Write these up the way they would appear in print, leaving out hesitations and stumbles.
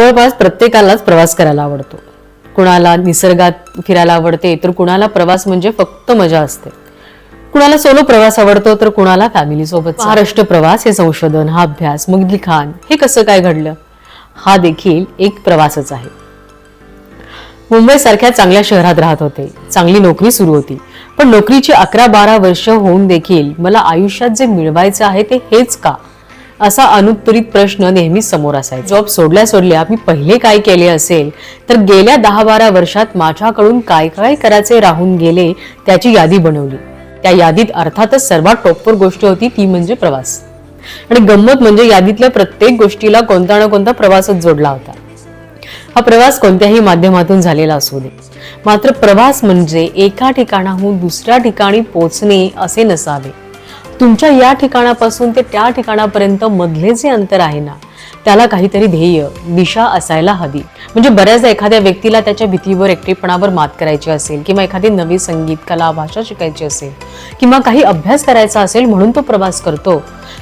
जवळपास प्रत्येकालाच प्रवास करायला आवडतो. कुणाला निसर्गात फिरायला आवडते, तर कुणाला प्रवास म्हणजे फक्त मजा असते. कुणाला सोलो प्रवास आवडतो, तर कुणाला फॅमिली सोबत. महाराष्ट्र प्रवास हे संशोधन, हा अभ्यास, मग लिखाण, हे कसं काय घडलं, हा देखील एक प्रवासच आहे. मुंबई सारख्या चांगल्या शहरात राहत होते, चांगली नोकरी सुरू होती, पण नोकरीची 11-12 वर्ष होऊन देखील मला आयुष्यात जे मिळवायचं आहे ते हेच का, असा अनुत्तरित प्रश्न नेहमी समोर असायचा. जॉब सोडल्या मी पहिले काय केले असेल, तर गेल्या 10-12 वर्षात माझ्याकडून काय काय करायचे राहून गेले त्याची यादी बनवली. त्या यादीत अर्थातच सर्वात टॉपवर गोष्ट होती ती म्हणजे प्रवास. आणि गंमत म्हणजे यादीतल्या प्रत्येक गोष्टीला कोणता ना कोणता प्रवासच जोडला होता. हा प्रवास कोणत्याही माध्यमातून झालेला असू दे, मात्र प्रवास म्हणजे एका ठिकाणाहून दुसऱ्या ठिकाणी पोहोचणे असे नसावे. तुमच्या या ठिकाणापासून ते त्या ठिकाणापर्यंत मधले जे अंतर आहे ना, त्याला काहीतरी ध्येय, दिशा असायला हवी. म्हणजे बऱ्याचदा एखाद्या व्यक्तीला त्याच्या भीतीवर, एकटेपणावर मात करायची असेल, किंवा एखादी नवी संगीत, कला, भाषा शिकायची असेल, किंवा काही अभ्यास करायचा असेल म्हणून तो प्रवास करतो,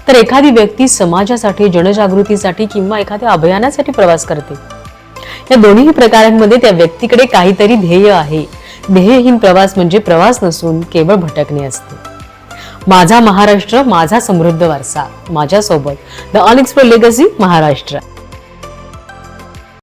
तर एखादी व्यक्ती समाजासाठी, जनजागृतीसाठी किंवा एखाद्या अभियानासाठी प्रवास करते. या दोन्ही प्रकारांमध्ये त्या व्यक्तीकडे काहीतरी ध्येय आहे. ध्येयहीन प्रवास म्हणजे प्रवास नसून केवळ भटकणे असते. माझा महाराष्ट्र, माझा समृद्ध वारसा, माझ्यासोबत द अनएक्सप्लोर्ड लेगसी महाराष्ट्र.